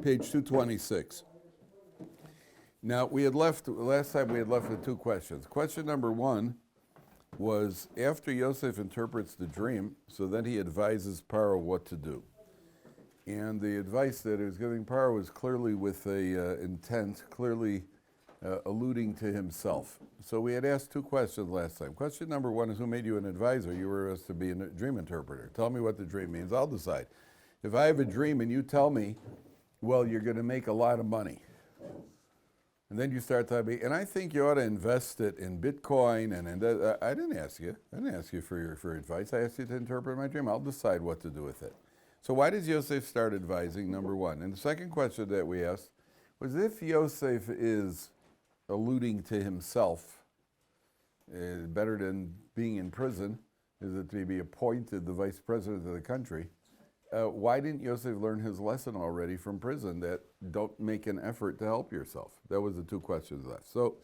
page 226. Now, last time we had left with two questions. Question number one was, after Yosef interprets the dream, so then he advises Paro what to do. And the advice that he was giving Paro was clearly with a intent, clearly alluding to himself. So we had asked two questions last time. Question number one is, who made you an advisor? You were asked to be a dream interpreter. Tell me what the dream means. I'll decide. If I have a dream and you tell me, well, you're going to make a lot of money, and then you start telling me, and I think you ought to invest it in Bitcoin, and I didn't ask you. I didn't ask you for advice. I asked you to interpret my dream. I'll decide what to do with it. So why does Yosef start advising, number one? And the second question that we asked was, if Yosef is alluding to himself, better than being in prison, is it to be appointed the vice president of the country, why didn't Yosef learn his lesson already from prison, that don't make an effort to help yourself? That was the two questions left. So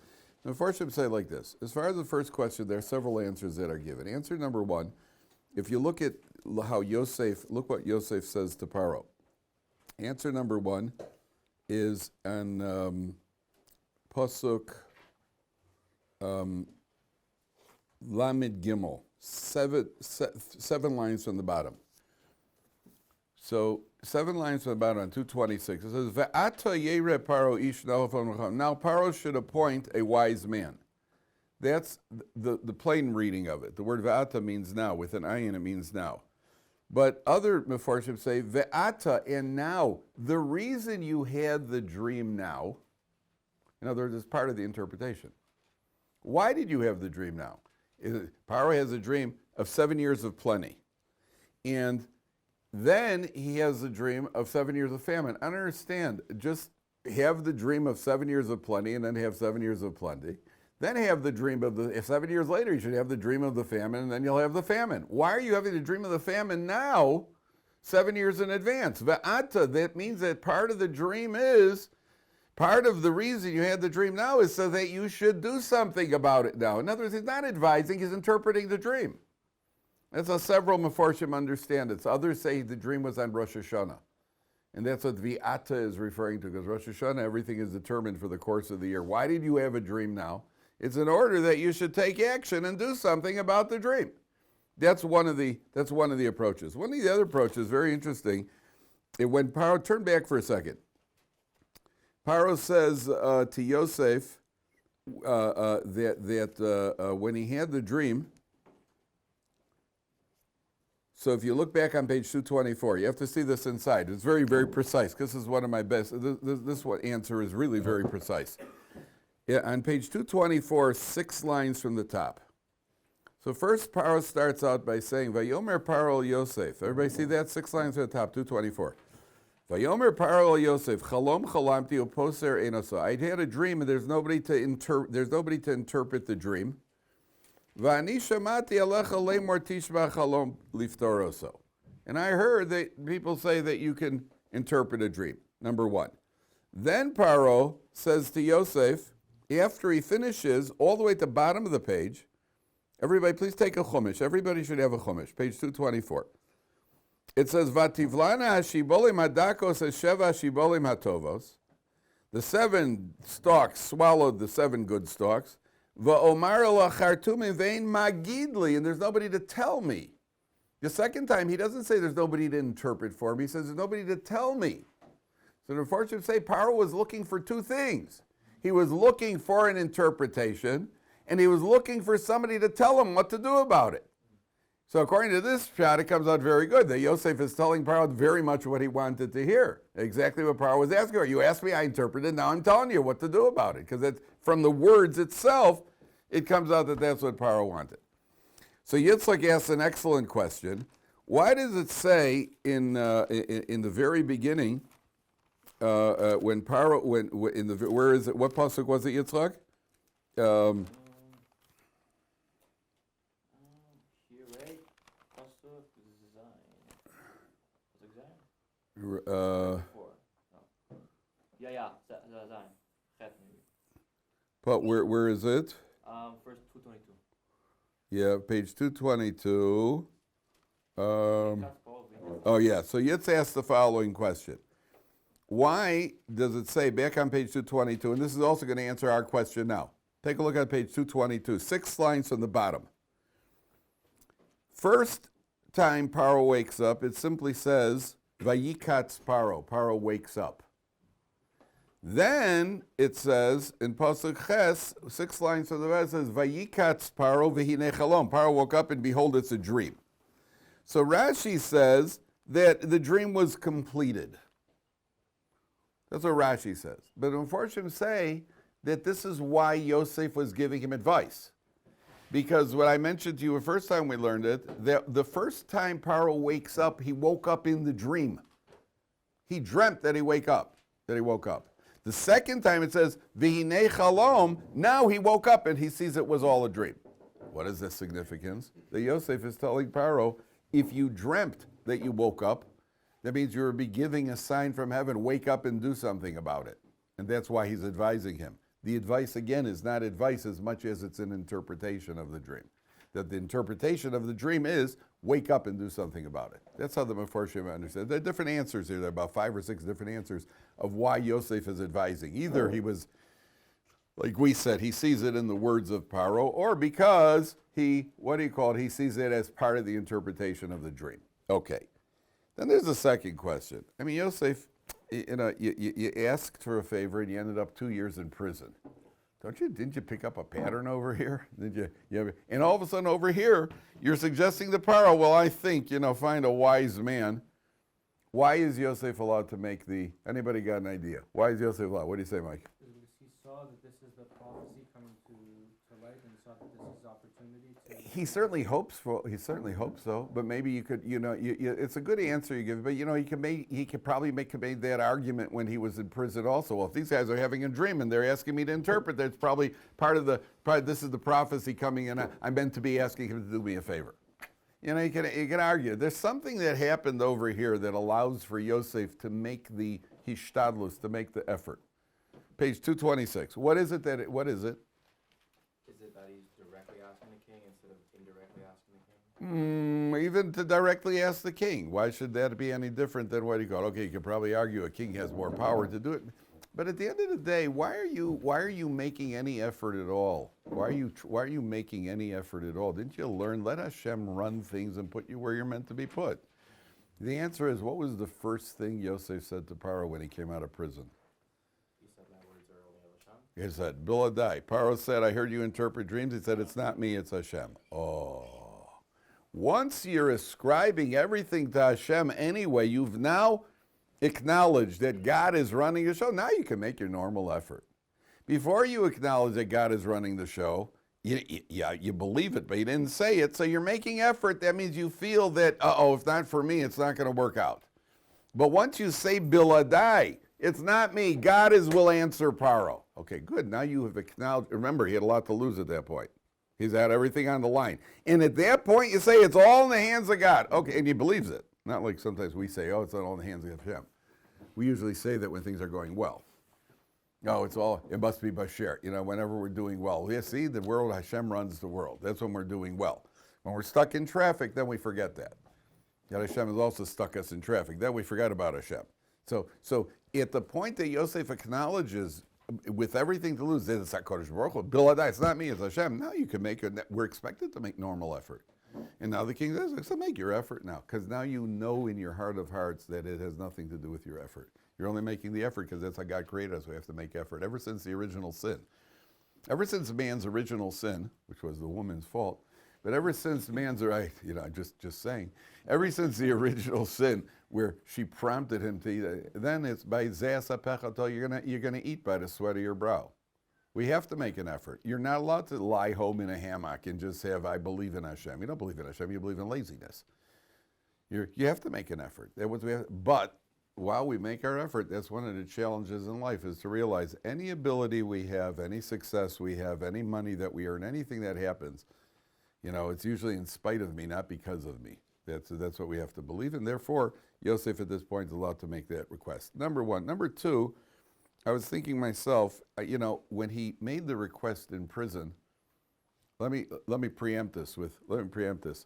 the Mefarshim say like this. As far as the first question, there are several answers that are given. Answer number one, if you look at how look what Yosef says to Paro. Answer number one is on Pasuk Lamed Gimel, seven lines from the bottom. So 7 lines from the bottom on 226. It says, Ve'ata yere Paro ish nalafon. Now Paro should appoint a wise man. That's the plain reading of it. The word ve'ata means now. With an ayin, it means now. But other Mefarshim say, ve'ata, and now. The reason you had the dream now, in other words, it's part of the interpretation. Why did you have the dream now? Paro has a dream of 7 years of plenty. And then he has the dream of 7 years of famine. I don't understand. Just have the dream of 7 years of plenty and then have 7 years of plenty. Then have the dream of if 7 years later, you should have the dream of the famine, and then you'll have the famine. Why are you having the dream of the famine now, 7 years in advance? Ve'ata, that means that part of the dream is, part of the reason you had the dream now is so that you should do something about it now. In other words, he's not advising, he's interpreting the dream. That's how several Mefarshim understand it. So others say the dream was on Rosh Hashanah. And that's what Ve'ata is referring to, because Rosh Hashanah, everything is determined for the course of the year. Why did you have a dream now? It's in order that you should take action and do something about the dream. That's one of the approaches. One of the other approaches, very interesting, when Paro, turn back for a second. Paro says to Yosef that when he had the dream, so if you look back on page 224, you have to see this inside. It's very, very precise. This is one of my best. This answer is really very precise. Yeah, on page 224, 6 lines from the top. So first, Paro starts out by saying, Vayomer Paro Yosef. Everybody see that? 6 lines from the top, 224. Vayomer Paro Yosef, Chalom chalamti uposer enoso. I had a dream, and there's nobody to interpret the dream. And I heard that people say that you can interpret a dream, number one. Then Paro says to Yosef, after he finishes, all the way at the bottom of the page, everybody please take a chumash. Everybody should have a chumash, page 224. It says, Vativlana hashibolim hadakos hasheva hashibolim hatovos. The 7 stalks swallowed the 7 good stalks. Va'omar lachartum vein magidli, and there's nobody to tell me. The second time, he doesn't say there's nobody to interpret for me. He says there's nobody to tell me. So the Mefarshim say Paro was looking for 2 things. He was looking for an interpretation, and he was looking for somebody to tell him what to do about it. So according to this shot, it comes out very good that Yosef is telling Paro very much what he wanted to hear. Exactly what Paro was asking for. You asked me, I interpreted, now I'm telling you what to do about it. Because from the words itself, it comes out that that's what Paro wanted. So Yitzchak asks an excellent question. Why does it say in the very beginning, when Paro, where is it? What pasuk was it, Yitzchak? But where is it? First 222. Yeah, page 222. Oh yeah, so Yitz asked the following question. why does it say back on page 222, and this is also going to answer our question now. Take a look at page 222, 6 lines from the bottom. First time Paro wakes up, it simply says, Vayikatz Paro. Paro wakes up. Then it says in Pasuk Ches, 6 lines from the bottom, it says, Vayikatz Paro v'hinei chalom. Paro woke up and behold, it's a dream. So Rashi says that the dream was completed. That's what Rashi says. But unfortunately say that this is why Yosef was giving him advice. Because what I mentioned to you the first time we learned it, that the first time Paro wakes up, he woke up in the dream. He dreamt that he woke up. The second time it says, V'hinei chalom, now he woke up and he sees it was all a dream. What is the significance? That Yosef is telling Paro, if you dreamt that you woke up, that means you're giving a sign from heaven, wake up and do something about it. And that's why he's advising him. The advice, again, is not advice as much as it's an interpretation of the dream. That the interpretation of the dream is, wake up and do something about it. That's how the Mefarshim understand. There are different answers here. There are about 5 or 6 different answers of why Yosef is advising. Either he was, like we said, he sees it in the words of Paro, or because he sees it as part of the interpretation of the dream. Okay. Then there's a second question. I mean, Yosef, you asked for a favor and you ended up 2 years in prison. Didn't you pick up a pattern over here? And all of a sudden over here, you're suggesting to Paro, well, I think, find a wise man. Why is Yosef allowed to make anybody got an idea? Why is Yosef allowed? What do you say, Mike? Because he saw that this is the prophecy coming to light and saw that this is opportunity to... He certainly hopes so, but maybe you could, it's a good answer you give, but he could probably make that argument when he was in prison also. Well, if these guys are having a dream and they're asking me to interpret, that's probably this is the prophecy coming in. I'm meant to be asking him to do me a favor. You can argue. There's something that happened over here that allows for Yosef to make the hishtadlus, to make the effort. Page 226. What is it? Is it that he's directly asking the king instead of indirectly asking the king? Even to directly ask the king. Why should that be any different than what he called? Okay, you could probably argue a king has more power to do it. But at the end of the day, why are you making any effort at all? Why are you making any effort at all? Didn't you learn, let Hashem run things and put you where you're meant to be put? The answer is, what was the first thing Yosef said to Paro when he came out of prison? He said, my words are only of Hashem. He said, Biladai. Paro said, I heard you interpret dreams. He said, it's not me, it's Hashem. Oh. Once you're ascribing everything to Hashem anyway, you've now acknowledged that God is running the show. Now you can make your normal effort. Before you acknowledge that God is running the show, you believe it, but you didn't say it, so you're making effort. That means you feel that, if not for me, it's not going to work out. But once you say Biladai, it's not me, God will answer Paro. Okay, good. Now you have acknowledged. Remember, he had a lot to lose at that point. He's had everything on the line. And at that point, you say it's all in the hands of God. Okay, and he believes it. Not like sometimes we say, it's not all in the hands of Hashem. We usually say that when things are going well. No, it must be Bashir, whenever we're doing well. Yeah, see, the world, Hashem runs the world. That's when we're doing well. When we're stuck in traffic, then we forget that. Yet Hashem has also stuck us in traffic. Then we forgot about Hashem. So at the point that Yosef acknowledges, with everything to lose, it's HaKadosh Baruch Hu, Biladai, it's not me, it's Hashem. Now you can we're expected to make normal effort. And now the king says, so make your effort now, because now you know in your heart of hearts that it has nothing to do with your effort. You're only making the effort because that's how God created us. We have to make effort. Ever since the original sin, ever since man's original sin, which was the woman's fault, but ever since man's right, just saying, ever since the original sin where she prompted him to eat, then it's by Zasa Pechato, you're gonna eat by the sweat of your brow. We have to make an effort. You're not allowed to lie home in a hammock and just have, I believe in Hashem. You don't believe in Hashem, you believe in laziness. You have to make an effort. That's what we have. But while we make our effort, that's one of the challenges in life, is to realize any ability we have, any success we have, any money that we earn, anything that happens, it's usually in spite of me, not because of me. That's what we have to believe. And therefore, Yosef at this point is allowed to make that request. Number one. Number two, I was thinking myself, when he made the request in prison, let me preempt this.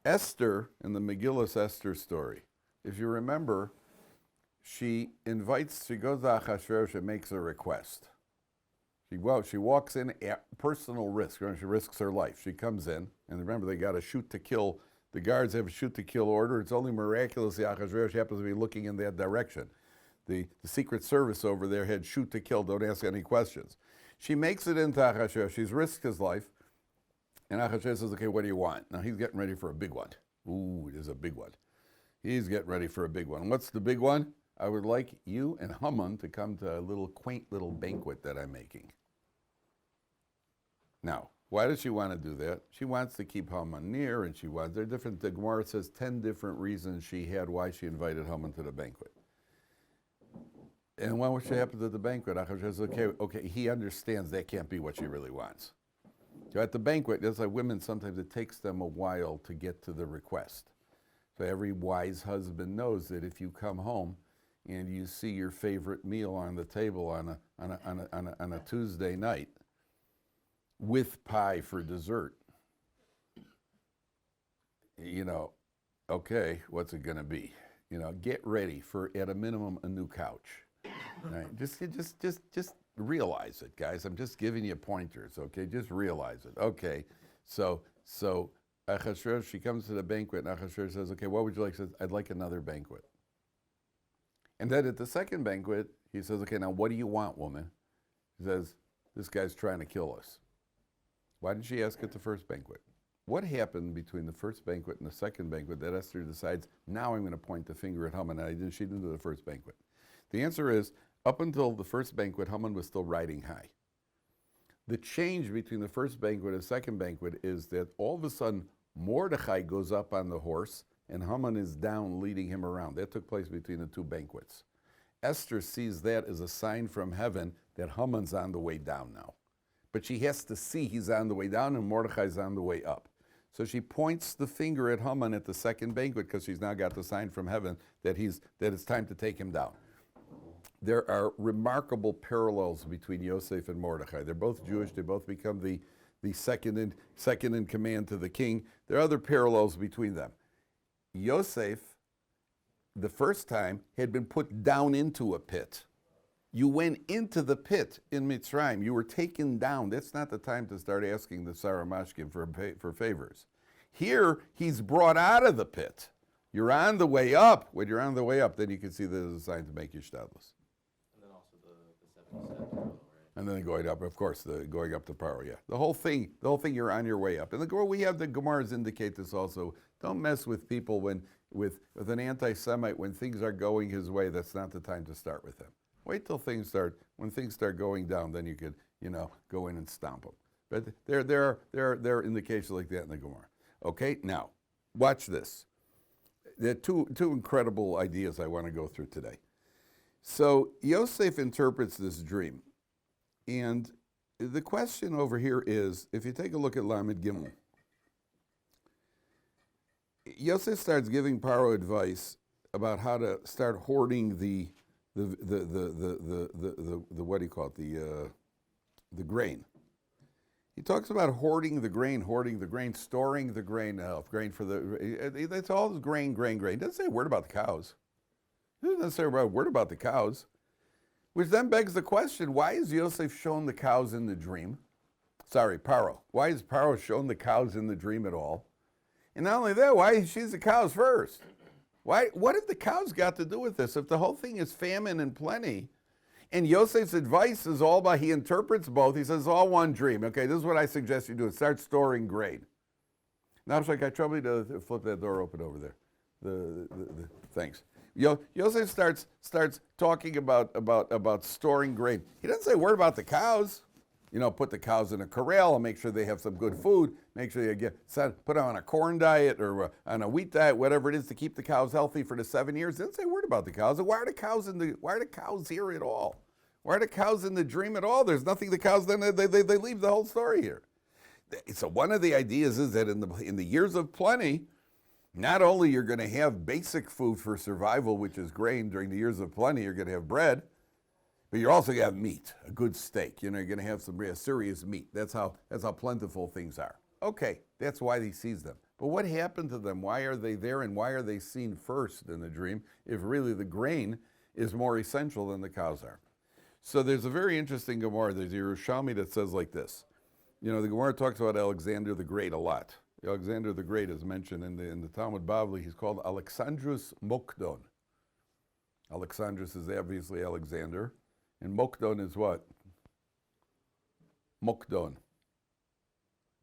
Esther, in the Megillus Esther story, if you remember, she goes to Achashverosh and makes a request. She walks in at personal risk. She risks her life. She comes in, and remember, they got a shoot to kill. The guards have a shoot to kill order. It's only miraculous Achashverosh happens to be looking in that direction. The Secret Service over there had shoot to kill. Don't ask any questions. She makes it into Achashverosh. She's risked his life. And Achashverosh says, okay, what do you want? Now he's getting ready for a big one. Ooh, it is a big one. He's getting ready for a big one. What's the big one? I would like you and Haman to come to a little quaint little banquet that I'm making. Now, why does she want to do that? She wants to keep Haman near, and the Gemara says 10 different reasons she had why she invited Haman to the banquet. And what happens at the banquet? Achashverosh says, okay, he understands that can't be what she really wants. So at the banquet, it's like women, sometimes it takes them a while to get to the request. So every wise husband knows that if you come home and you see your favorite meal on the table on a Tuesday night with pie for dessert, okay, what's it going to be? Get ready for, at a minimum, a new couch. Right? Just realize it, guys. I'm just giving you pointers, okay? Just realize it. Okay, so Achashverosh, she comes to the banquet, and Achashverosh says, okay, what would you like? She says, I'd like another banquet. And then at the second banquet, he says, okay, now what do you want, woman? He says, this guy's trying to kill us. Why did she ask at the first banquet? What happened between the first banquet and the second banquet that Esther decides, now I'm going to point the finger at Haman, and she didn't do the first banquet? The answer is, up until the first banquet, Haman was still riding high. The change between the first banquet and the second banquet is that all of a sudden, Mordechai goes up on the horse, and Haman is down leading him around. That took place between the two banquets. Esther sees that as a sign from heaven that Haman's on the way down now. But she has to see he's on the way down and Mordechai's on the way up. So she points the finger at Haman at the second banquet because she's now got the sign from heaven that it's time to take him down. There are remarkable parallels between Yosef and Mordechai. They're both Jewish. They both become the second in command to the king. There are other parallels between them. Yosef, the first time, had been put down into a pit. You went into the pit in Mitzrayim. You were taken down. That's not the time to start asking the Sarah Mashkim for favors. Here, he's brought out of the pit. You're on the way up. When you're on the way up, then you can see that there's a sign to make you shtadlus. And then also the 77 right? And then going up, of course, going up to Paro, yeah. The whole thing, you're on your way up. And we have the Gemaras indicate this also. Don't mess with people with an anti-Semite when things are going his way. That's not the time to start with him. Wait till when things start going down, then you could, go in and stomp them. But there are indications like that in the Gemara. Okay, now, watch this. There are two incredible ideas I want to go through today. So Yosef interprets this dream. And the question over here is, if you take a look at Lamed Gimel, Yosef starts giving Paro advice about how to start hoarding the what do you call it, the grain. He talks about hoarding the grain, storing the grain, grain for it's all grain. It doesn't say a word about the cows. It doesn't say a word about the cows. Which then begs the question, why is Yosef shown the cows in the dream? Sorry, Paro. Why is Paro shown the cows in the dream at all? And not only that, why is she the cows first? What have the cows got to do with this? If the whole thing is famine and plenty, and Yosef's advice is all about, he interprets both. He says, it's all one dream. Okay, this is what I suggest you do. Start storing grain. Now, it's like I trouble you to flip that door open over there. Thanks. Yosef starts talking about storing grain. He doesn't say a word about the cows. Put the cows in a corral and make sure they have some good food. Make sure you put them on a corn diet or on a wheat diet, whatever it is, to keep the cows healthy for the 7 years. He doesn't say a word about the cows. Why are the cows here at all? Why are the cows in the dream at all? There's nothing. The cows then they leave the whole story here. So one of the ideas is that in the years of plenty, not only you're going to have basic food for survival, which is grain. During the years of plenty, you're going to have bread, but you're also going to have meat, a good steak. You're going to have some serious meat. That's how plentiful things are. Okay, that's why he sees them. But what happened to them? Why are they there, and why are they seen first in the dream if really the grain is more essential than the cows are. So there's a very interesting Gemara. There's a Yerushalmi that says like this. You know, the Gemara talks about Alexander the Great a lot. Alexander the Great is mentioned in the Talmud Bavli. He's called Alexandrus Mokdon. Alexandrus is obviously Alexander. And Mokdon is what? Mokdon.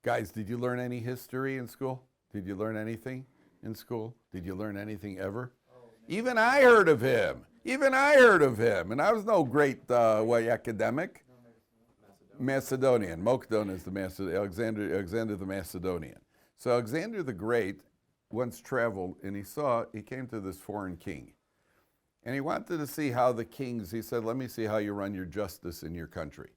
Guys, did you learn any history in school? Did you learn anything in school? Did you learn anything ever? Even I heard of him. Even I heard of him. And I was no great academic. Macedonian. Mokdon is the Alexander the Macedonian. So Alexander the Great once traveled and he came to this foreign king. And he wanted to see how the kings, he said, let me see how you run your justice in your country.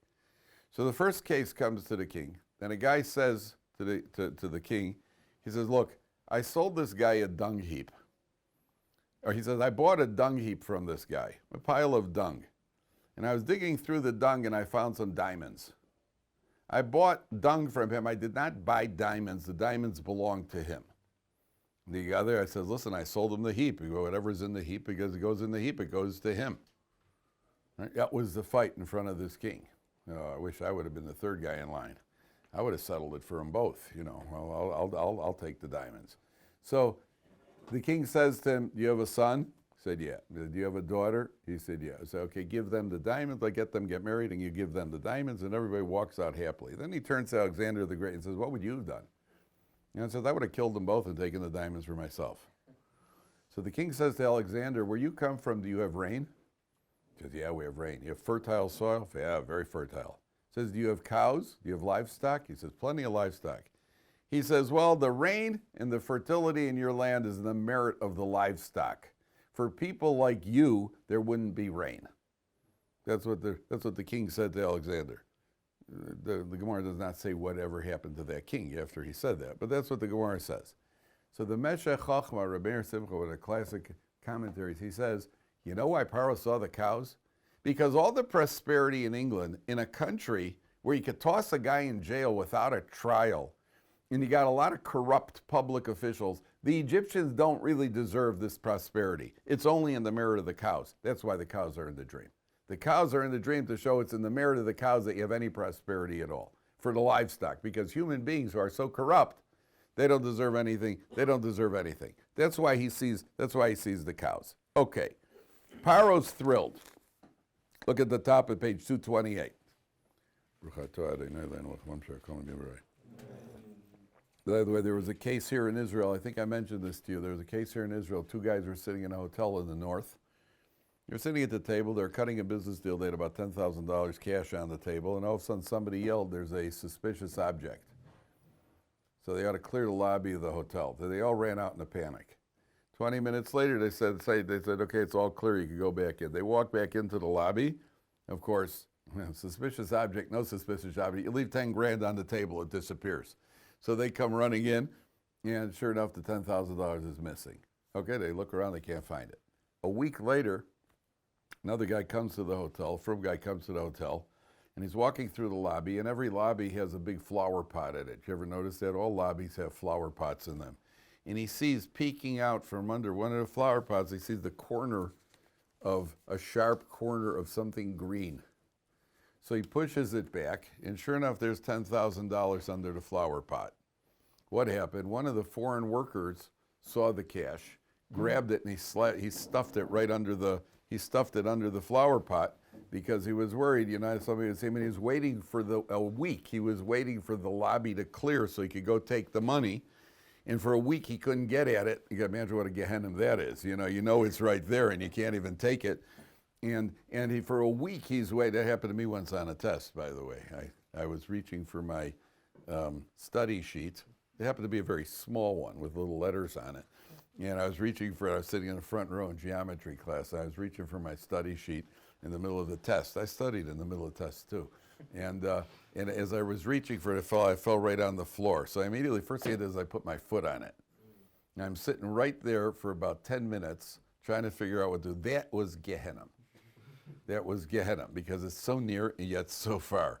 So the first case comes to the king. And a guy says to the king, he says, look, I sold this guy a dung heap. Or he says, I bought a dung heap from this guy, a pile of dung. And I was digging through the dung and I found some diamonds. I bought dung from him. I did not buy diamonds. The diamonds belonged to him. The other, I said, listen, I sold him the heap. You go, whatever's in the heap, because it goes in the heap, it goes to him. Right? That was the fight in front of this king. I wish I would have been the third guy in line. I would have settled it for them both. Well, I'll take the diamonds. So the king says to him, do you have a son? He said, yeah. Do you have a daughter? He said, yeah. I said, okay, give them the diamonds. I get married, and you give them the diamonds, and everybody walks out happily. Then he turns to Alexander the Great and says, what would you have done? And I said, I would have killed them both and taken the diamonds for myself. So the king says to Alexander, where you come from, do you have rain? He says, yeah, we have rain. You have fertile soil? Yeah, very fertile. He says, do you have cows? Do you have livestock? He says, plenty of livestock. He says, well, the rain and the fertility in your land is the merit of the livestock. For people like you, there wouldn't be rain. That's what the king said to Alexander. The Gemara does not say whatever happened to that king after he said that, but that's what the Gemara says. So the Meshech Chochma, Rabbi Simcha, with a classic commentaries, he says, you know why Paro saw the cows? Because all the prosperity in England, in a country where you could toss a guy in jail without a trial, and you got a lot of corrupt public officials, the Egyptians don't really deserve this prosperity. It's only in the merit of the cows. That's why the cows are in the dream. The cows are in the dream to show it's in the merit of the cows that you have any prosperity at all for the livestock, because human beings who are so corrupt, they don't deserve anything. They don't deserve anything. That's why he sees the cows. Okay. Paro's thrilled. Look at the top of page 228. By the way, there was a case here in Israel. I think I mentioned this to you. There was a case here in Israel. Two guys were sitting in a hotel in the north. They're sitting at the table. They're cutting a business deal. They had about $10,000 cash on the table. And all of a sudden, somebody yelled, there's a suspicious object. So they ought to clear the lobby of the hotel. They all ran out in a panic. 20 minutes later, they said, okay, it's all clear. You can go back in. They walked back into the lobby. Of course, suspicious object, no suspicious object. You leave 10 grand on the table, it disappears. So they come running in, and sure enough, the $10,000 is missing. Okay, they look around, they can't find it. A week later, another guy comes to the hotel, frum guy comes to the hotel, and he's walking through the lobby, and every lobby has a big flower pot in it. You ever notice that? All lobbies have flower pots in them. And he sees peeking out from under one of the flower pots, he sees the corner of a sharp corner of something green. So he pushes it back, and sure enough, there's $10,000 under the flower pot. What happened? One of the foreign workers saw the cash, grabbed it, and he stuffed it right under the flower pot because he was worried, somebody would see him, and he was waiting for a week. He was waiting for the lobby to clear so he could go take the money. And for a week, he couldn't get at it. You can imagine what a Gehenna that is. You know it's right there, and you can't even take it. And for a week, he's waiting. That happened to me once on a test, by the way. I was reaching for my study sheet. It happened to be a very small one with little letters on it. And I was sitting in the front row in geometry class. I was reaching for my study sheet in the middle of the test. I studied in the middle of the test, too. And as I was reaching for it, I fell right on the floor. So immediately, first thing I did is I put my foot on it. And I'm sitting right there for about 10 minutes trying to figure out what to do. That was Gehenna. That was Gehenna, because it's so near and yet so far.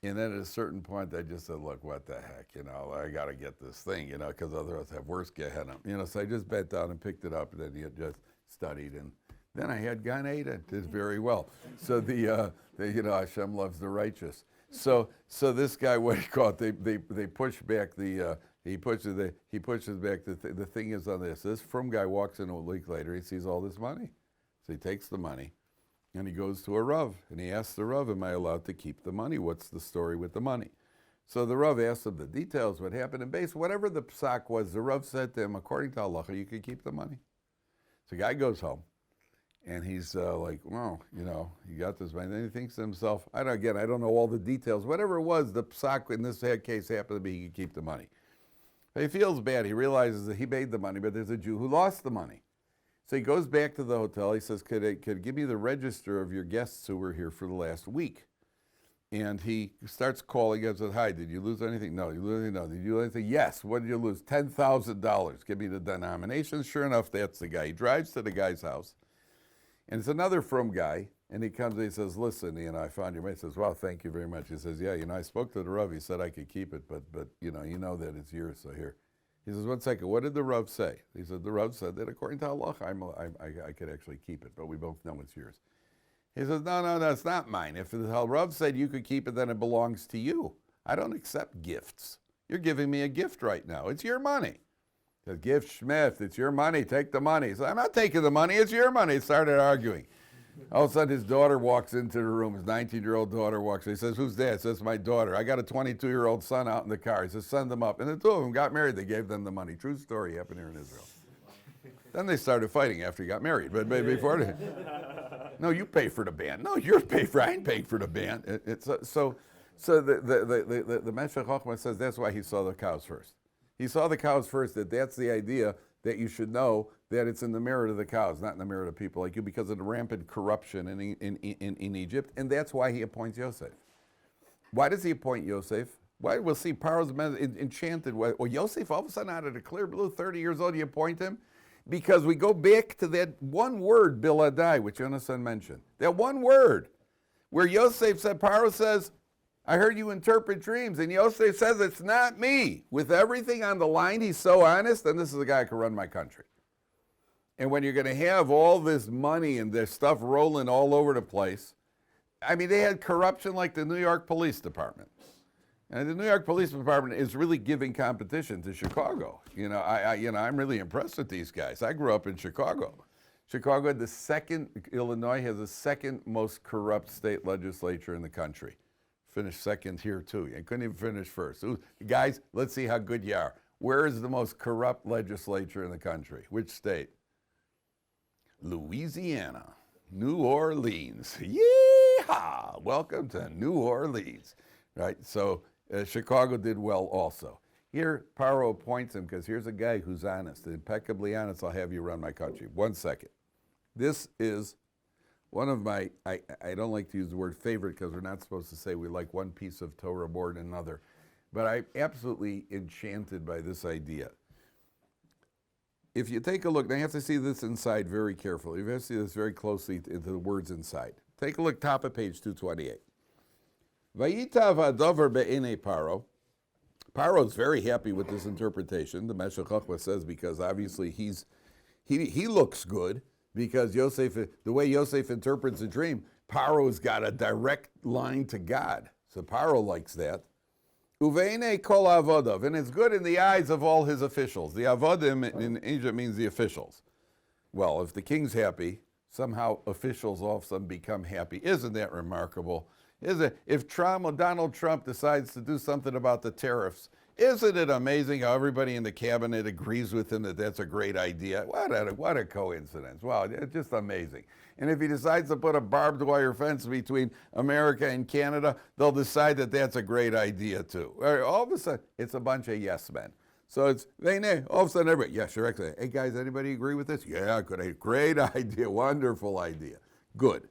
And then at a certain point, I just said, look, what the heck, I got to get this thing, because otherwise I have worse Gehenna. So I just bent down and picked it up, and then just studied, and Then I had Gan Eden. Did very well. So Hashem loves the righteous. So this guy, what do you call it? They push back he pushes back the thing is on this. This frum guy walks in a week later. He sees all this money, so he takes the money, and he goes to a Rav and he asks the Rav, "Am I allowed to keep the money? What's the story with the money?" So the Rav asked him the details, what happened, and based whatever the psak was, the Rav said to him, according to halacha, you can keep the money. So the guy goes home, and he's like, well, you got this money. Then he thinks to himself, I don't know all the details. Whatever it was, the psak in this case happened to be he could keep the money. But he feels bad. He realizes that he made the money, but there's a Jew who lost the money. So he goes back to the hotel. He says, could give me the register of your guests who were here for the last week? And he starts calling and says, hi, did you lose anything? No. You lose anything? No. Did you lose anything? Yes. What did you lose? $10,000. Give me the denomination. Sure enough, that's the guy. He drives to the guy's house. And it's another frum guy. And he comes and he says, listen, I found your money. He says, wow, thank you very much. He says, yeah, I spoke to the Rav. He said I could keep it, but you know that it's yours, so here. He says, one second, what did the Rav say? He said, the Rav said that according to Allah, I could actually keep it, but we both know it's yours. He says, no, that's not mine. If the Rav said you could keep it, then it belongs to you. I don't accept gifts. You're giving me a gift right now. It's your money. He says, gift Schmidt, it's your money. Take the money. He said, I'm not taking the money. It's your money. He started arguing. All of a sudden, his daughter walks into the room. His 19-year-old daughter walks in. He says, who's that? He says, my daughter. I got a 22-year-old son out in the car. He says, send them up. And the two of them got married. They gave them the money. True story happened here in Israel. Then they started fighting after he got married. But before, no, you pay for the band. No, you're paying for. I ain't paying for the band. So the Meshech Chochmah says that's why he saw the cows first. He saw the cows first. That's the idea that you should know that it's in the merit of the cows, not in the merit of people like you, because of the rampant corruption in Egypt, and that's why he appoints Yosef. Why does he appoint Yosef? Why? We'll see. Paro's enchanted. Well, Yosef, all of a sudden, out of the clear blue, 30 years old, you appoint him? Because we go back to that one word, biladai, which Yonasan mentioned. That one word, where Yosef said, Paro says, I heard you interpret dreams. And Yosef says, it's not me. With everything on the line, he's so honest, and this is the guy who can run my country. And when you're going to have all this money and this stuff rolling all over the place, I mean, they had corruption like the New York Police Department. And the New York Police Department is really giving competition to Chicago. I'm really impressed with these guys. I grew up in Chicago. Chicago had Illinois has the second most corrupt state legislature in the country. Finished second here too. You couldn't even finish first. Ooh, guys, let's see how good you are. Where is the most corrupt legislature in the country? Which state? Louisiana, New Orleans. Yeehaw! Welcome to New Orleans. Right? So Chicago did well also. Here, Paro appoints him because here's a guy who's honest, impeccably honest. I'll have you run my country. 1 second. This is one of my, I don't like to use the word favorite because we're not supposed to say we like one piece of Torah more than another. But I'm absolutely enchanted by this idea. If you take a look, now you have to see this inside very carefully. You have to see this very closely into the words inside. Take a look, top of page 228. Vayitav hadavar be'enei Paro. Paro is very happy with this interpretation. The Meshech Chochmah says because obviously he looks good because Yosef, the way Yosef interprets the dream, Paro's got a direct line to God. So Paro likes that. Uveine kol avodav, and it's good in the eyes of all his officials. The avodim in Egypt means the officials. Well, if the king's happy, somehow officials all of a sudden become happy. Isn't that remarkable? If Donald Trump decides to do something about the tariffs, isn't it amazing how everybody in the cabinet agrees with him that that's a great idea? What a coincidence. Wow, it's just amazing. And if he decides to put a barbed wire fence between America and Canada, they'll decide that that's a great idea too. All of a sudden, it's a bunch of yes men. So it's, all of a sudden everybody, yeah, sure, excellent. Hey guys, anybody agree with this? Yeah, great idea, wonderful idea. Good.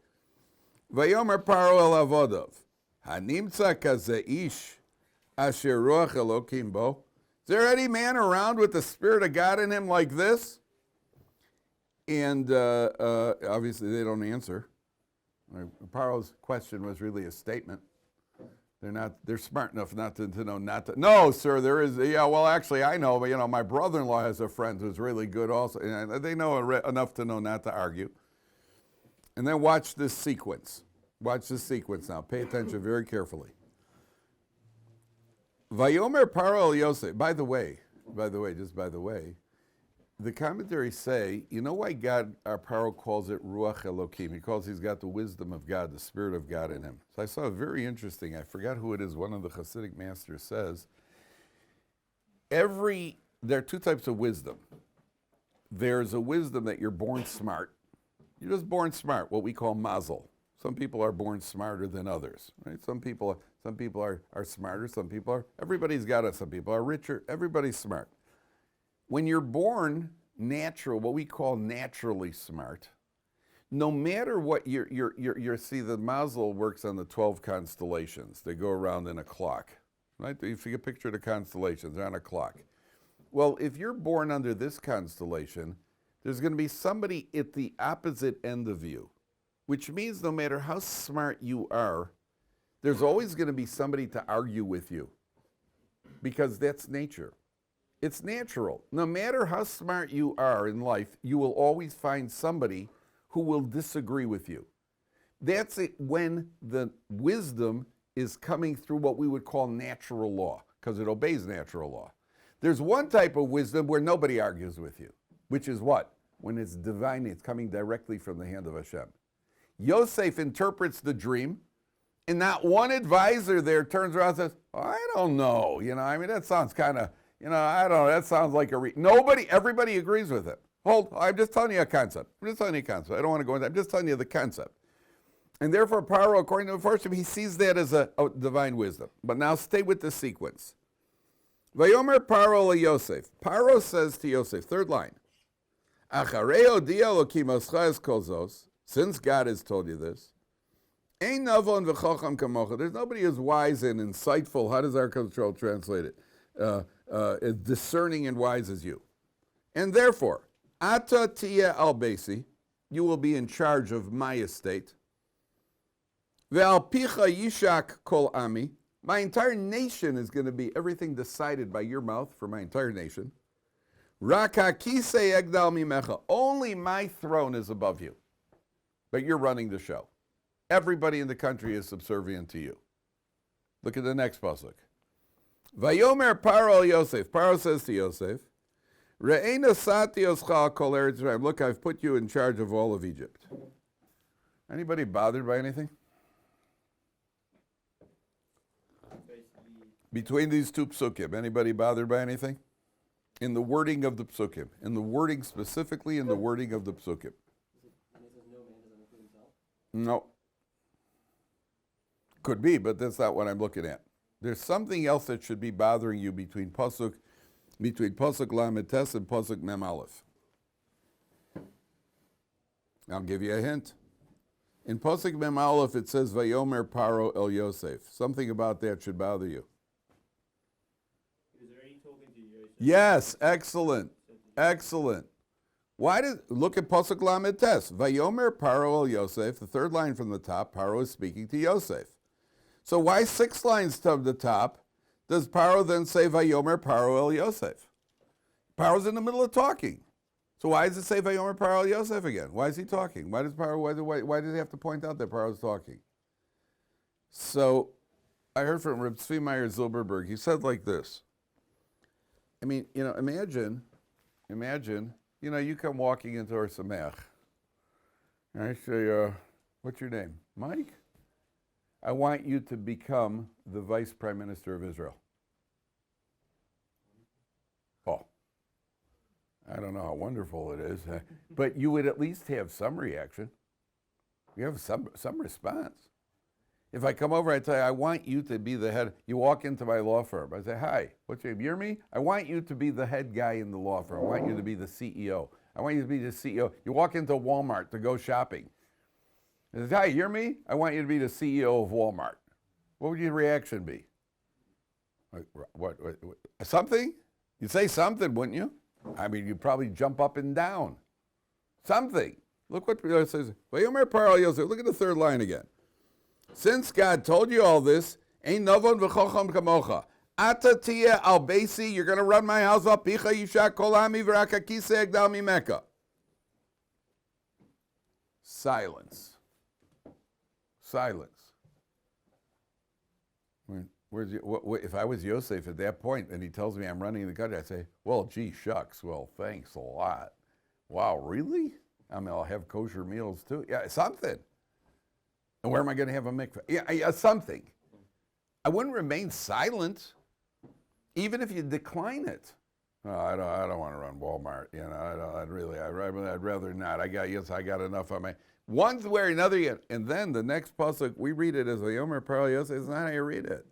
Vayomer Paro el avodov, hanimtza kazeish asher ruach Elokim bo. Is there any man around with the Spirit of God in him like this? And obviously they don't answer. Paro's question was really a statement. They're smart enough not to know not to. No, sir, there is, yeah, well, actually I know, but my brother-in-law has a friend who's really good also. And they know enough to know not to argue. And then watch this sequence. Watch this sequence now. Pay attention very carefully. Vayomer Paro el Yosef. By the way, the commentaries say, you know why God, our Paro calls it Ruach Elokim? He's got the wisdom of God, the Spirit of God in him. So I saw a very interesting, I forgot who it is, one of the Hasidic masters says, there are two types of wisdom. There's a wisdom that you're born smart. You're just born smart, what we call mazel. Some people are born smarter than others, right? Some people are smarter, everybody's got it. Some people are richer, everybody's smart. When you're born natural, what we call naturally smart, no matter what see the mazel works on the 12 constellations. They go around in a clock, right? If you picture the constellations, they're on a clock. Well, if you're born under this constellation, there's going to be somebody at the opposite end of you, which means no matter how smart you are, there's always going to be somebody to argue with you, because that's nature. It's natural. No matter how smart you are in life, you will always find somebody who will disagree with you. That's it when the wisdom is coming through what we would call natural law, because it obeys natural law. There's one type of wisdom where nobody argues with you, which is what? When it's divine, it's coming directly from the hand of Hashem. Yosef interprets the dream, and not one advisor there turns around and says, I don't know, that sounds kind of, I don't know, that sounds like everybody agrees with it. I'm just telling you a concept. I don't want to go into that. I'm just telling you the concept. And therefore, Paro, according to the first, he sees that as a divine wisdom. But now stay with the sequence. Vayomer Paro le Yosef. Paro says to Yosef, third line, Achareo dia Elokim oscha es kol zos, since God has told you this, Ein navon v'chacham kamocha. There's nobody as wise and insightful. How does our control translate it? As discerning and wise as you. And therefore, ata tia al besi, you will be in charge of my estate. Ve'al picha yishak kol ami, my entire nation is going to be everything decided by your mouth for my entire nation. Rak hakisei egdal mimecha, only my throne is above you, but you're running the show. Everybody in the country is subservient to you. Look at the next pasuk. Vayomer Paro el Yosef. Paro says to Yosef, Re'ena sati oscha kol eretz Yisrael. Look, I've put you in charge of all of Egypt. Anybody bothered by anything? Between these two psukim, anybody bothered by anything? In the wording of the psukim, in the wording specifically in the wording of the psukim. No. Could be, but that's not what I'm looking at. There's something else that should be bothering you between pasuk lamed tes and pasuk mem aleph. I'll give you a hint. In pasuk mem aleph it says Vayomer Paro el Yosef. Something about that should bother you. Is there any talking to Yosef? Yes, excellent. Look at pasuk lamed tes. Vayomer Paro el Yosef. The third line from the top. Paro is speaking to Yosef. So why 6 lines to the top does Paro then say Vayomer Paro el Yosef? Paro's in the middle of talking. So why does it say Vayomer Paro el Yosef again? Why is he talking? Why does he have to point out that Paro's talking? So I heard from Reb Tzvi Meyer Zilberberg. He said like this. I mean, imagine, you come walking into Ohr Somayach. And I say, what's your name? Mike? I want you to become the Vice Prime Minister of Israel. Oh, I don't know how wonderful it is, but you would at least have some reaction. You have some response. If I come over, I tell you, I want you to be the head. You walk into my law firm. I say, hi, what's your name? You're me? I want you to be the head guy in the law firm. I want you to be the CEO. I want you to be the CEO. You walk into Walmart to go shopping. I say, hi, you're me? I want you to be the CEO of Walmart. What would your reaction be? What? Something? You'd say something, wouldn't you? I mean, you'd probably jump up and down. Something. Look what it says. Vayomer Paro Yosef. Look at the third line again. Since God told you all this, ain't novon v'chocham kamocha. Ata tia al beisi, you're going to run my house up. Picha yishak kol ami v'rak hakisei egdal mimeka. Silence. Silence. If I was Yosef at that point and he tells me I'm running the country, I'd say, well, gee, shucks. Well, thanks a lot. Wow, really? I mean, I'll have kosher meals too. Yeah, something. And where am I going to have a mikveh? Yeah, something. I wouldn't remain silent, even if you decline it. No, I don't want to run Walmart. You know, I'd rather not. I got enough on my one way or another yet. And then the next pasuk, we read it as Vayomer Paro Yosef. It's not how you read it.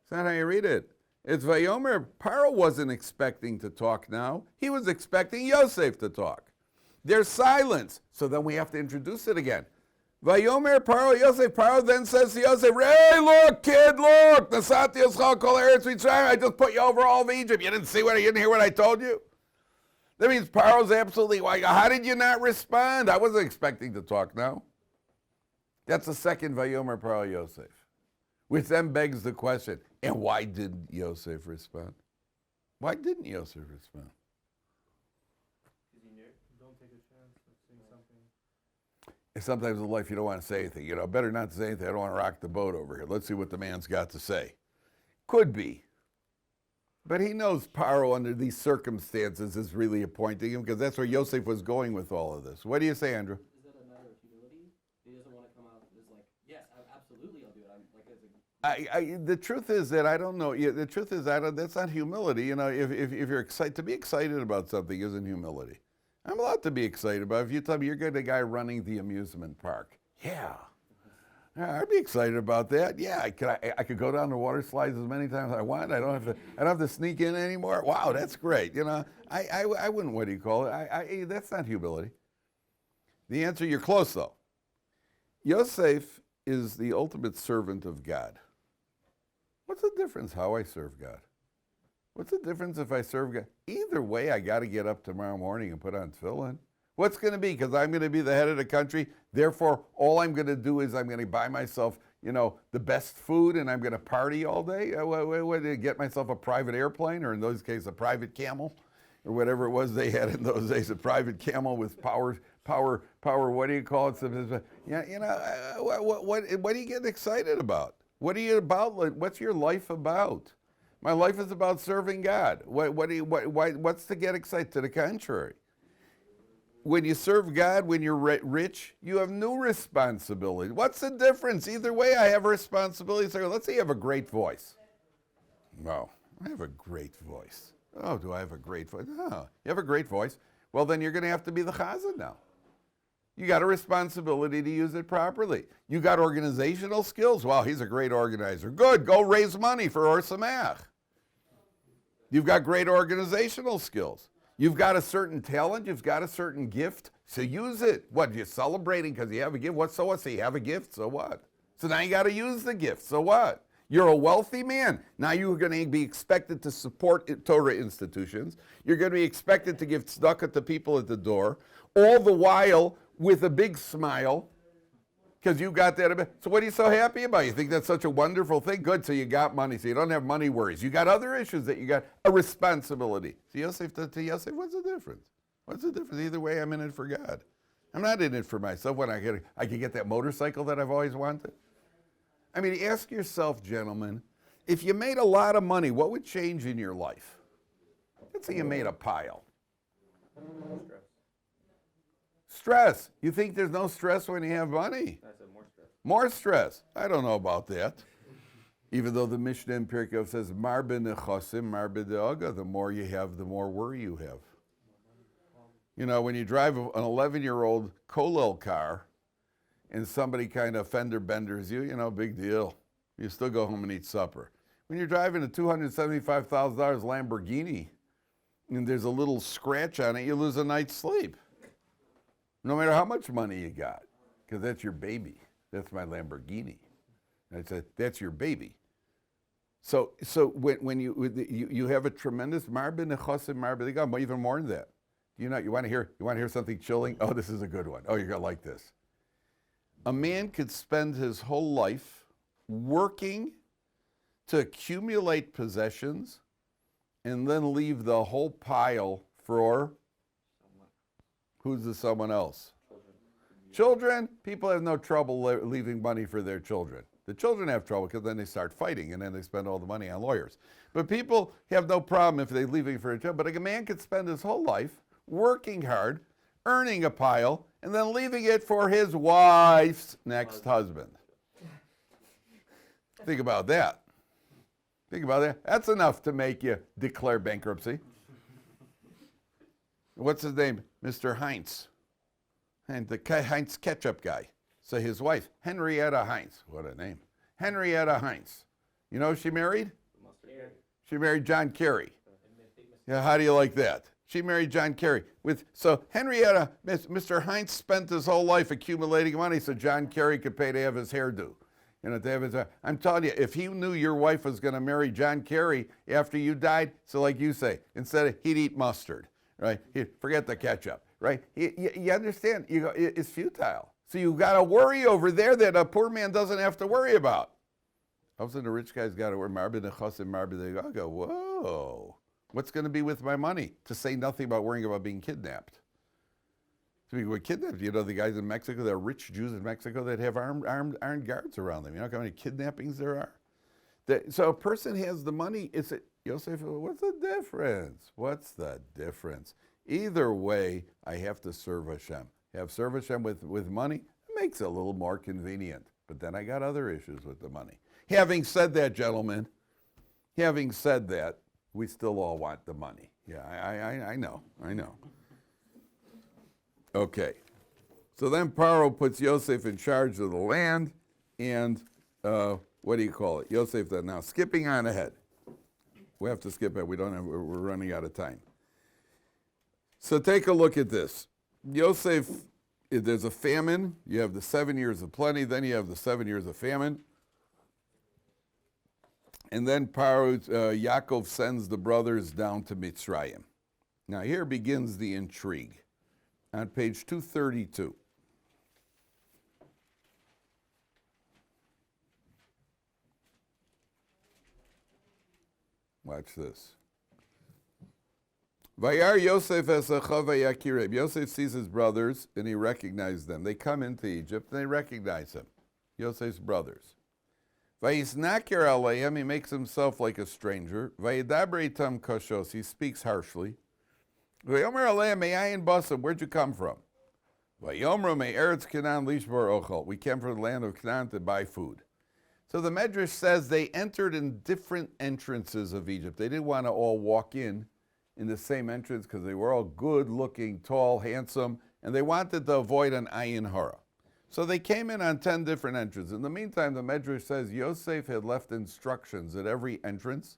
It's not how you read it. It's Vayomer. Paro wasn't expecting to talk now. He was expecting Yosef to talk. There's silence. So then we have to introduce it again. Vayomer Paro Yosef. Paro then says to Yosef, hey, look, kid, look. Nasati Yisrael kol eretz Mitzrayim. I just put you over all of Egypt. You didn't hear what I told you? That means Paro's absolutely, how did you not respond? I wasn't expecting to talk now. That's the second Vayomer Paro Yosef, which then begs the question, and why didn't Yosef respond? Why didn't Yosef respond? Don't take a chance of saying something. And sometimes in life you don't want to say anything. You know, better not to say anything. I don't want to rock the boat over here. Let's see what the man's got to say. Could be. But he knows Paro under these circumstances is really appointing him because that's where Yosef was going with all of this. What do you say, Andrew? Is that a matter of humility? He doesn't want to come out as like, yes, absolutely, I'll do it. I'm like, The truth is that I don't know. The truth is that's not humility. You know, if you're excited, to be excited about something isn't humility. I'm allowed to be excited about it. If you tell me you're the guy running the amusement park, yeah, I'd be excited about that. Yeah, I could go down the water slides as many times as I want. I don't have to sneak in anymore. Wow, that's great. You know, I wouldn't. What do you call it? That's not humility. The answer, you're close though. Yosef is the ultimate servant of God. What's the difference how I serve God? What's the difference if I serve God? Either way, I got to get up tomorrow morning and put on tefillin. What's going to be? Because I'm going to be the head of the country. Therefore, all I'm going to do is I'm going to buy myself, you know, the best food and I'm going to party all day. What, get myself a private airplane, or in those cases, a private camel, or whatever it was they had in those days, a private camel with power. What do you call it? Yeah, you know, what do you get excited about? What are you about? What's your life about? My life is about serving God. What's to get excited? To the contrary. When you serve God, when you're rich, you have new responsibility. What's the difference? Either way, I have a responsibility. So let's say you have a great voice. No, I have a great voice. Oh, do I have a great voice? No, you have a great voice. Well, then you're going to have to be the chazan now. You got a responsibility to use it properly. You got organizational skills. Wow, he's a great organizer. Good, go raise money for Ohr Somayach. You've got great organizational skills. You've got a certain talent. You've got a certain gift. So use it. What, you're celebrating because you have a gift? What, so what? So you have a gift, so what? So now you got to use the gift, so what? You're a wealthy man. Now you're going to be expected to support Torah institutions. You're going to be expected to give tzedakah to people at the door, all the while with a big smile, because you got that. So what are you so happy about? You think that's such a wonderful thing? Good, so you got money, so you don't have money worries. You got other issues that you got a responsibility. So Yosef to Yosef, what's the difference? What's the difference? Either way, I'm in it for God. I'm not in it for myself. When I could get that motorcycle that I've always wanted. I mean, ask yourself, gentlemen, if you made a lot of money, what would change in your life? Let's say you made a pile. Stress. You think there's no stress when you have money? I said more stress. More stress. I don't know about that. Even though the Mishnah in Pirkei Avos says, Mar b'nechasim, mar b'de'aga, the more you have, the more worry you have. You know, when you drive an 11-year-old Kolel car and somebody kind of fender benders you, you know, big deal. You still go home and eat supper. When you're driving a $275,000 Lamborghini and there's a little scratch on it, you lose a night's sleep. No matter how much money you got, because that's your baby. That's my Lamborghini. And I said, that's your baby. So when you have a tremendous marbe nechosim marbe legam, but even more than that. You want to hear something chilling? Oh, this is a good one. Oh, you're gonna like this. A man could spend his whole life working to accumulate possessions and then leave the whole pile for who's the someone else? Children, people have no trouble leaving money for their children. The children have trouble because then they start fighting and then they spend all the money on lawyers. But people have no problem if they're leaving for a child. But a man could spend his whole life working hard, earning a pile, and then leaving it for his wife's next husband. Think about that. Think about that. That's enough to make you declare bankruptcy. What's his name? Mr. Heinz. And the Heinz ketchup guy. So his wife, Henrietta Heinz. What a name. Henrietta Heinz. You know who she married? She married John Kerry. Yeah, how do you like that? She married John Kerry. So Henrietta, Mr. Heinz spent his whole life accumulating money so John Kerry could pay to have his hairdo. You know, to have his, I'm telling you, if he knew your wife was going to marry John Kerry after you died, so like you say, instead of he'd eat mustard, right? Forget the ketchup, right? You understand? You go, it's futile. So you got to worry over there that a poor man doesn't have to worry about. All of a sudden, the rich guy's got to worry. I go, whoa. What's going to be with my money? To say nothing about worrying about being kidnapped. So we were kidnapped. You know, the guys in Mexico, the rich Jews in Mexico that have armed guards around them. You know how many kidnappings there are? So a person has the money. Yosef, what's the difference? What's the difference? Either way, I have to serve Hashem. Serve Hashem with money, it makes it a little more convenient. But then I got other issues with the money. Having said that, gentlemen, we still all want the money. Yeah, I know. Okay. So then Paro puts Yosef in charge of the land, and what do you call it? Yosef, now skipping on ahead. We have to skip it. We're running out of time. So take a look at this. Yosef, there's a famine. You have the 7 years of plenty. Then you have the 7 years of famine. And then Yaakov sends the brothers down to Mitzrayim. Now here begins the intrigue. On page 232. Watch this. Vayar Yosef esachav vayakireb. Yosef sees his brothers and he recognizes them. They come into Egypt and they recognize him. Yosef's brothers. Vayisnakir aleihem. He makes himself like a stranger. Vayidaber itam kashos. He speaks harshly. Vayomer aleihem me'ayin basam. Where'd you come from? Vayomer me'eretz Canaan lishbar ochel. We came from the land of Canaan to buy food. So the Medrash says they entered in different entrances of Egypt. They didn't want to all walk in the same entrance because they were all good-looking, tall, handsome, and they wanted to avoid an ayin hara. So they came in on 10 different entrances. In the meantime, the Medrash says Yosef had left instructions at every entrance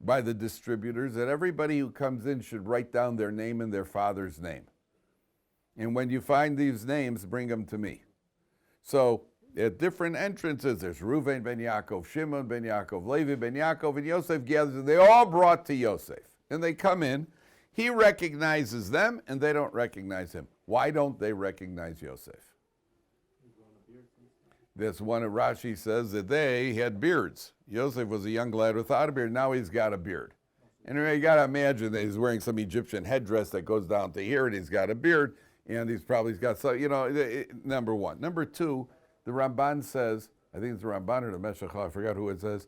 by the distributors that everybody who comes in should write down their name and their father's name. And when you find these names, bring them to me. So at different entrances, there's Reuven ben Yaakov, Shimon ben Yaakov, Levi ben Yaakov, and Yosef gathers, and they all brought to Yosef. And they come in, he recognizes them, and they don't recognize him. Why don't they recognize Yosef? This one of Rashi says that they had beards. Yosef was a young lad without a beard, now he's got a beard. And you got to imagine that he's wearing some Egyptian headdress that goes down to here, and he's got a beard, and he's got, so, number one. Number two, the Ramban says, I think it's the Ramban or the Meshachah, I forgot who it says,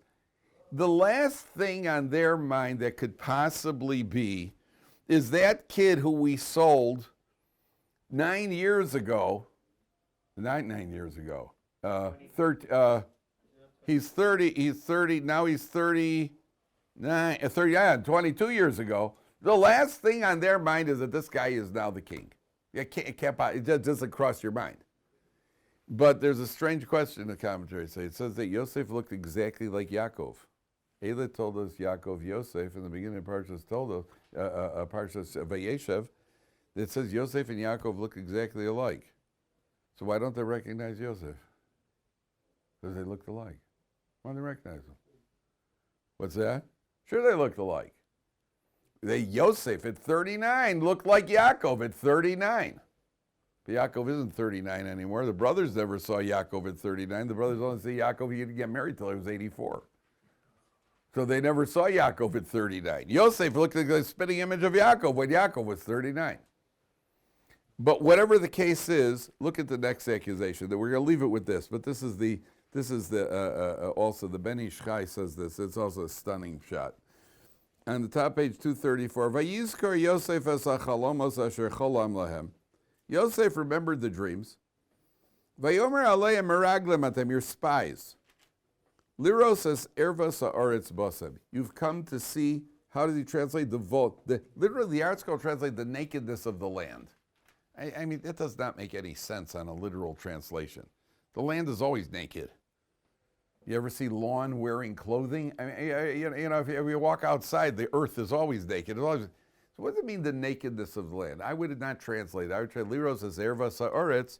the last thing on their mind that could possibly be is that kid who we sold 9 years ago, not 9 years ago, he's 30, now he's 22 years ago. The last thing on their mind is that this guy is now the king. It doesn't cross your mind. But there's a strange question in the commentary. It says that Yosef looked exactly like Yaakov. Eila told us Yaakov Yosef in the beginning of Parsha told us, Parsha Vayeshev, that says Yosef and Yaakov look exactly alike. So why don't they recognize Yosef? Because they looked alike. Why don't they recognize him? What's that? Sure, they looked alike. Yosef at 39 looked like Yaakov at 39. But Yaakov isn't 39 anymore. The brothers never saw Yaakov at 39. The brothers only see Yaakov, he didn't get married till he was 84. So they never saw Yaakov at 39. Yosef looked like the spitting image of Yaakov when Yaakov was 39. But whatever the case is, look at the next accusation. That we're going to leave it with this. But this is also the Ben Ish Chai says this. It's also a stunning shot. On the top page 234, Vayizkor Yosef es hachalomos asher cholam lahem. Yosef remembered the dreams. Vayomer aleim meraglim atem, your spies. Liros es ervas haaretz basem. You've come to see. How does he translate the vault? Literally, the article translates the nakedness of the land. I mean, that does not make any sense on a literal translation. The land is always naked. You ever see lawn wearing clothing? I mean, you know, if you walk outside, the earth is always naked. So what does it mean, the nakedness of the land? I would not translate it. I would translate Liros as erva sa'aretz.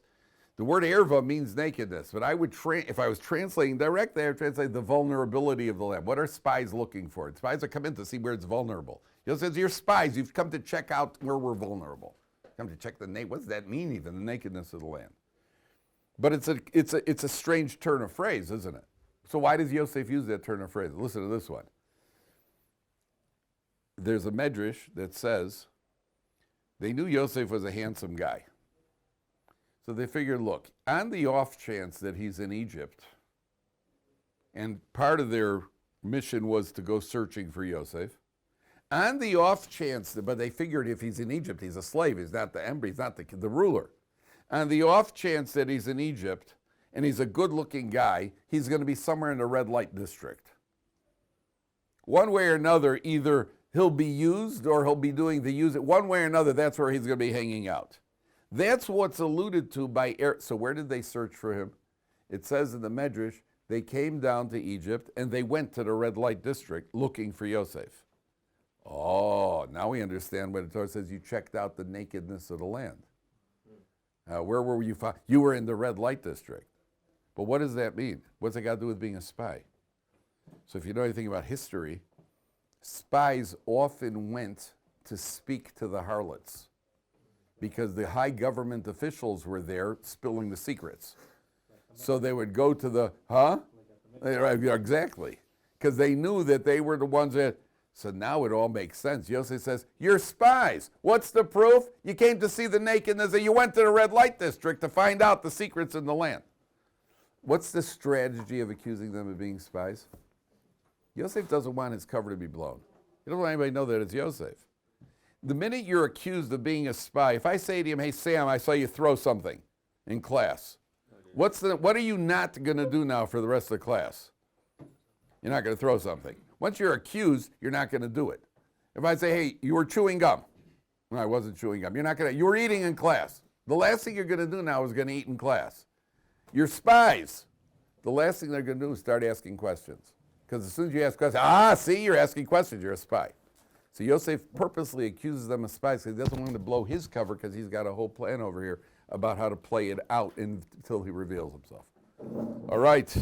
The word erva means nakedness, but I would, if I was translating directly, I would translate the vulnerability of the land. What are spies looking for? Spies that come in to see where it's vulnerable. You know, it says, you're spies. You've come to check out where we're vulnerable. Come to check what does that mean even, the nakedness of the land? But it's a strange turn of phrase, isn't it? So why does Yosef use that turn of phrase? Listen to this one. There's a medrash that says they knew Yosef was a handsome guy. So they figured, look, on the off chance that he's in Egypt, and part of their mission was to go searching for Yosef, on the off chance, but they figured if he's in Egypt, he's a slave, he's not the emperor, he's not the ruler. On the off chance that he's in Egypt, and he's a good-looking guy, he's going to be somewhere in the red light district. One way or another, either he'll be used or he'll be doing the use it. One way or another, that's where he's going to be hanging out. That's what's alluded to by So where did they search for him? It says in the Medrash, they came down to Egypt and they went to the red light district looking for Yosef. Oh, now we understand what the Torah says. You checked out the nakedness of the land. Where were you found? You were in the red light district. But what does that mean? What's it got to do with being a spy? So if you know anything about history, spies often went to speak to the harlots because the high government officials were there spilling the secrets. So they would go to the, Exactly. Because they knew that they were the ones that, so now it all makes sense. Yosef says, you're spies. What's the proof? You came to see the nakedness and you went to the red light district to find out the secrets in the land. What's the strategy of accusing them of being spies? Yosef doesn't want his cover to be blown. He doesn't want anybody to know that it's Yosef. The minute you're accused of being a spy, if I say to him, hey, Sam, I saw you throw something in class, what are you not going to do now for the rest of the class? You're not going to throw something. Once you're accused, you're not going to do it. If I say, hey, you were chewing gum. No, I wasn't chewing gum. You were eating in class. The last thing you're going to do now is going to eat in class. You're spies. The last thing they're going to do is start asking questions. Because as soon as you ask questions, see, you're asking questions, you're a spy. So Yosef purposely accuses them of spies because he doesn't want to blow his cover because he's got a whole plan over here about how to play it out until he reveals himself. All right.